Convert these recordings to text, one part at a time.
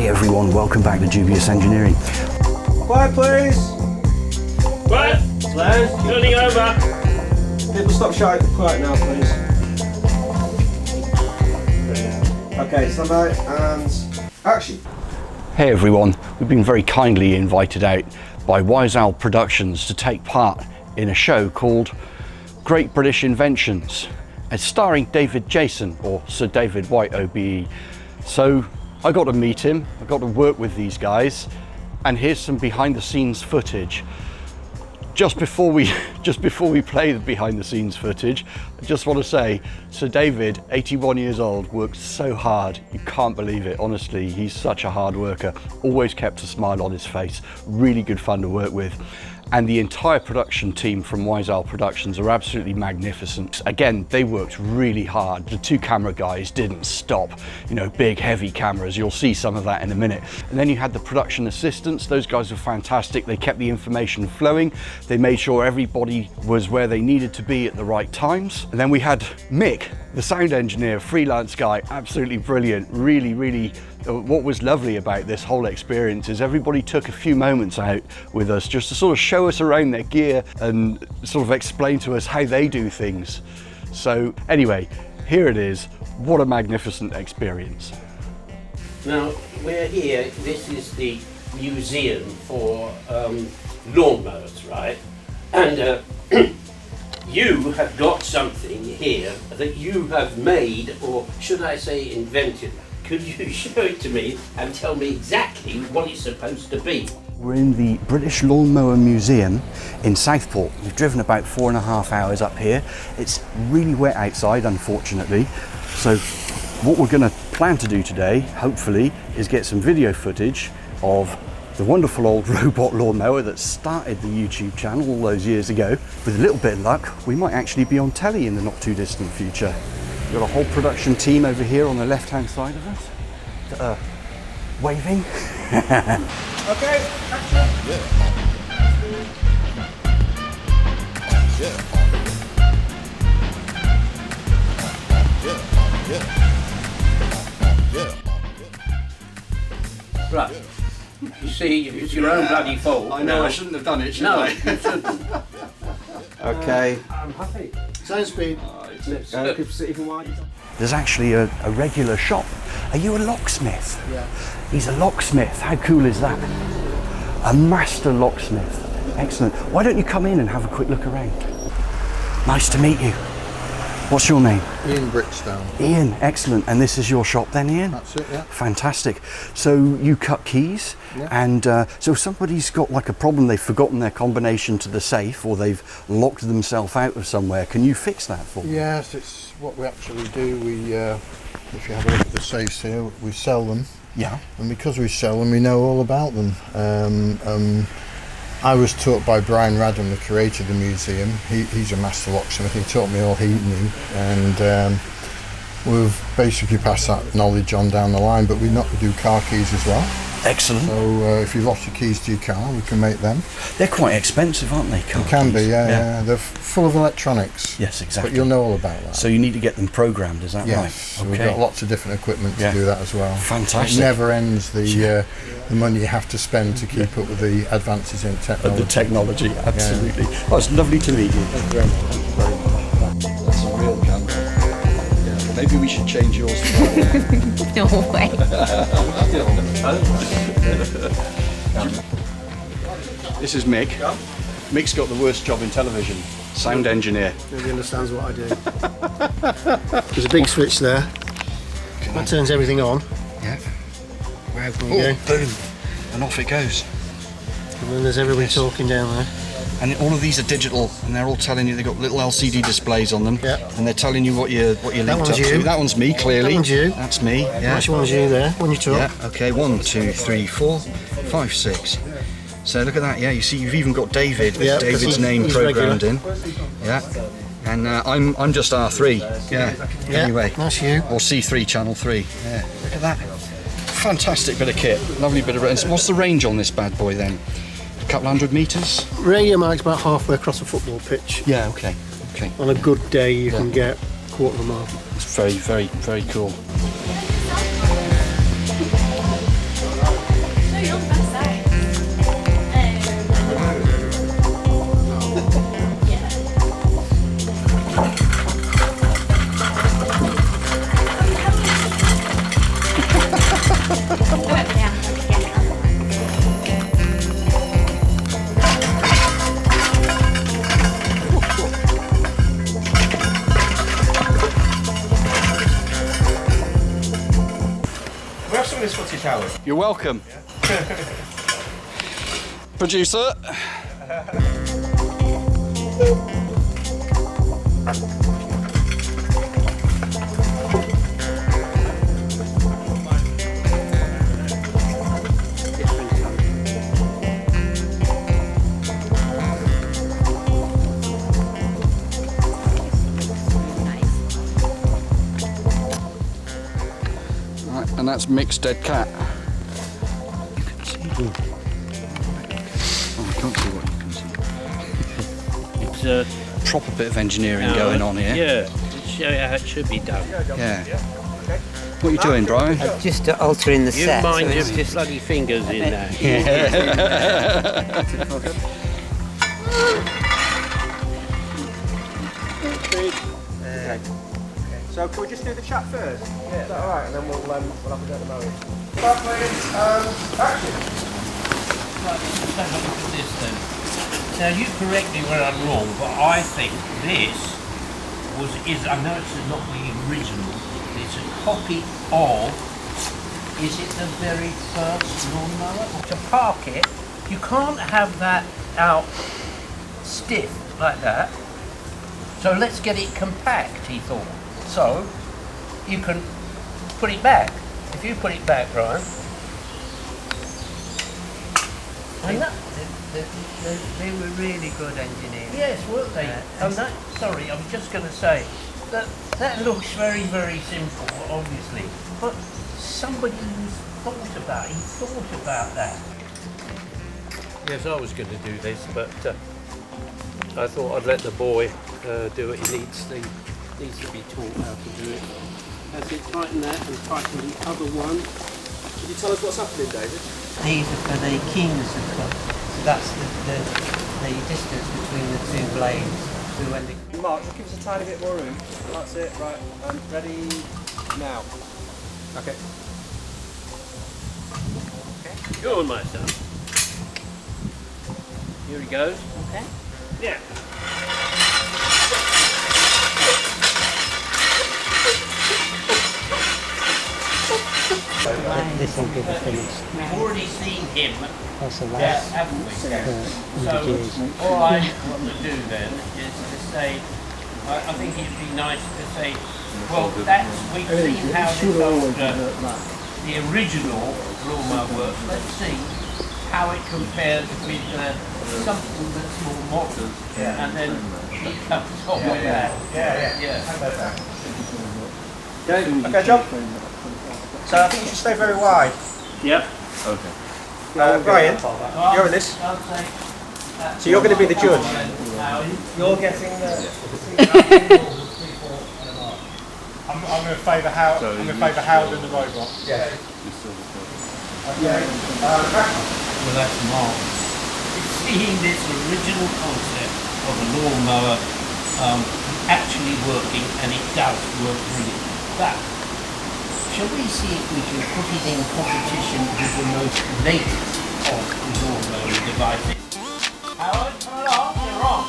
Hey everyone, welcome back to Dubious Engineering. Quiet please! Quiet! Slow! Turning over! People stop shouting. Quiet now please. Okay, stand by and action. Hey everyone, we've been very kindly invited out by Wise Owl Productions to take part in a show called Great British Inventions. It's starring David Jason, or Sir David White OBE. So I got to meet him, I got to work with these guys, and here's some behind the scenes footage. Just before we play the behind the scenes footage, I just want to say, Sir David, 81 years old, worked so hard, you can't believe it, honestly. He's such a hard worker, always kept a smile on his face, really good fun to work with. And the entire production team from Wise Owl Productions are absolutely magnificent. Again, they worked really hard. The two camera guys didn't stop. You know, big, heavy cameras. You'll see some of that in a minute. And then you had the production assistants. Those guys were fantastic. They kept the information flowing. They made sure everybody was where they needed to be at the right times. And then we had Mick, the sound engineer, freelance guy, absolutely brilliant. Really, what was lovely about this whole experience is everybody took a few moments out with us just to sort of show us around their gear and sort of explain to us how they do things. So anyway, here it is. What a magnificent experience. Now, we're here, this is the museum for lawnmowers, right? And you have got something here that you have made, or should I say invented. Could you show it to me and tell me exactly what it's supposed to be? We're in the British Lawnmower Museum in Southport. We've driven about 4.5 hours up here. It's really wet outside, unfortunately. So what we're going to plan to do today, hopefully, is get some video footage of the wonderful old robot lawnmower that started the YouTube channel all those years ago. With a little bit of luck, we might actually be on telly in the not too distant future. We've got a whole production team over here on the left hand side of us that are waving. Okay, action. Right. You see, it's your own bloody fault. I know, I shouldn't have done it, should No, I? you shouldn't. Okay. I'm happy. Sound speed. Even wider. There's actually a regular shop. Are you a locksmith? Yeah. He's a locksmith. How cool is that? A master locksmith. Excellent. Why don't you come in and have a quick look around? Nice to meet you. What's your name? Ian Bridgestone. Ian, excellent. And this is your shop then, Ian? That's it, yeah. Fantastic. So you cut keys, Yeah. and so if somebody's got like a problem, they've forgotten their combination to the safe, or they've locked themselves out of somewhere, can you fix that for them? Yes, it's what we actually do. We, if you have a look at the safes here, we sell them. Yeah. And because we sell them, we know all about them. I was taught by Brian Radham, the curator of the museum. He's a master locksmith. He taught me all he knew, and we've basically passed that knowledge on down the line. But we do car keys as well. Excellent. So if you've lost your keys to your car, we can make them. They're quite expensive, aren't they? They can be, yeah. They're full of electronics. Yes, exactly. But you'll know all about that. So you need to get them programmed, is that Yes, right? we've got lots of different equipment to do that as well. Fantastic. It never ends the money you have to spend to keep up with the advances in technology. The technology, absolutely. Yeah. Oh, it's lovely to meet you. Thank you very much. Thank you very much. That's a real camera. Yeah, well, maybe we should change yours to that. No way. This is Mick. Mick's got the worst job in television. Sound engineer. Nobody understands what I do. There's a big switch there. That turns everything on. Yeah. Wow, can we go? Boom. And off it goes. And then there's everybody talking down there. And all of these are digital, and they're all telling you they've got little LCD displays on them. Yeah. And they're telling you what you're linked one's up you. to. That one's me, clearly. That one's you. That's me. Yeah. Which one's you there when you talk? Yeah. Okay. 1, 2, 3, 4, 5, 6. So look at that. Yeah. You see, you've even got David with David's name programmed in. Yeah. And I'm just R3. Yeah. Anyway. That's you. Or C3 channel 3. Yeah. Look at that. Fantastic bit of kit. Lovely bit of. And what's the range on this bad boy then? A couple 100 metres? Radio mic's about halfway across a football pitch. Yeah. Okay. Okay. On a good day, you can get a quarter of a mile. It's very, very, very cool. We have some of this footage, Howard. You're welcome. Producer. Right, and that's mixed dead cat. You can see. Oh, I can't see what you can see. It's a Proper bit of engineering going on here. Yeah, show you how it should be done. Yeah. What are you doing, Brian? Just altering the You set. mind so your it's- bloody fingers in there. So can we just do the chat first? Yeah. Is that alright? And then we'll have a go at the mowing. Start playing, action! Right, let's have a look at this then. Now you correct me when I'm wrong, but I think this is I know it's not the original, it's a copy of, is it the very first lawnmower? To park it, you can't have that out stiff like that. So let's get it compact, he thought. So you can put it back. If you put it back, Brian. And that, They were really good engineers. yes, weren't they? Sorry, I was just going to say that looks very, very simple, obviously, but somebody thought about that. Yes, I was going to do this, but I thought I'd let the boy do it. He needs to be taught how to do it. That's it. Tighten that and tighten the other one. Can you tell us what's happening, David? These are for the keenness of cut. So that's the distance between the two blades. So when the Mark, just give us a tiny bit more room. That's it, right. Ready now. Okay. Go on, my son. Here he goes. okay. Yeah. This will give a finish. We've already seen him. Also Yeah, haven't we? So, all I want to do then is to say, I think it'd be nice to say, well, we've seen how this old, the original lawnmower works. Let's see how it compares with something that's more modern, and then he comes on with that. Yeah. Okay, John. So I think you should stay very wide. Yep. Brian, you're in this. So you're going to be the judge. You're getting the... I'm going to favour Howard and the robot. Yeah. Well, that's Mark. Seeing this original concept of a lawnmower actually working, and it does work brilliantly. But shall we see if we can put it in competition with the most latest of the lawnmower devices? Howard, come along, you're on.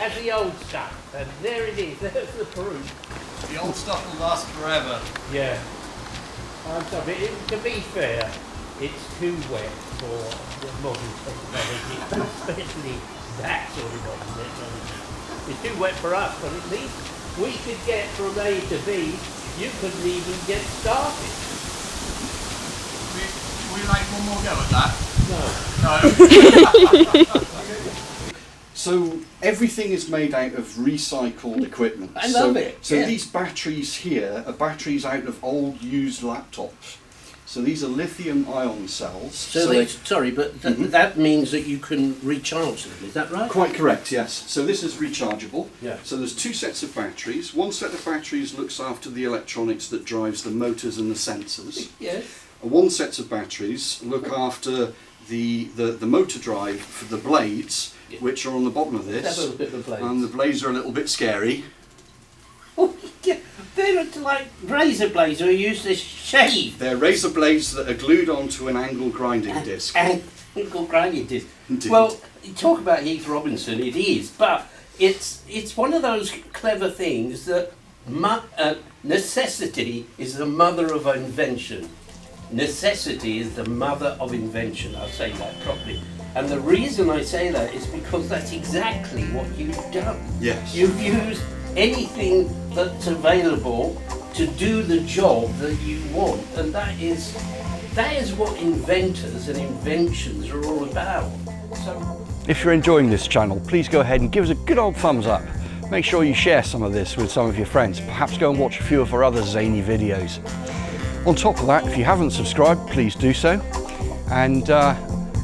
has the old stuff, and there it is. There's the proof. The old stuff will last forever. Yeah. To be fair, it's too wet for the modern technology, especially that sort of modern technology. It's too wet for us, but at least we could get from A to B. You couldn't even get started. Would you like one more go at that? No. So everything is made out of recycled equipment. I love it. So yeah. these batteries here are batteries out of old used laptops. So these are lithium-ion cells. Sorry, but that means that you can recharge them. Is that right? Quite correct, yes. So this is rechargeable. Yeah. So there's two sets of batteries. One set of batteries looks after the electronics that drives the motors and the sensors. Yes. And one set of batteries look after the motor drive for the blades, which are on the bottom of this. Let's have a look at the blades. And the blades are a little bit scary. Oh, yeah. They're like razor blades we use to shave. They're razor blades that are glued onto an angle grinding disc. Angle grinding disc. Indeed. Well, you talk about Heath Robinson, it is, but it's one of those clever things that necessity is the mother of invention. Necessity is the mother of invention. I'll say that properly. And the reason I say that is because that's exactly what you've done. Yes. You've used anything that's available to do the job that you want, and that is what inventors and inventions are all about. So, if you're enjoying this channel, please go ahead and give us a good old thumbs up. Make sure you share some of this with some of your friends. Perhaps go and watch a few of our other zany videos. On top of that, if you haven't subscribed, please do so. And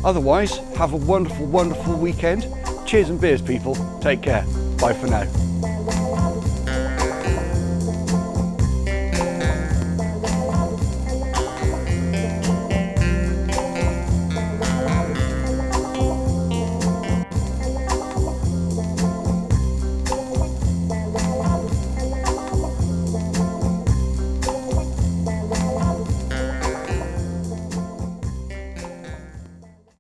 otherwise, have a wonderful, wonderful weekend. Cheers and beers, people. Take care. Bye for now.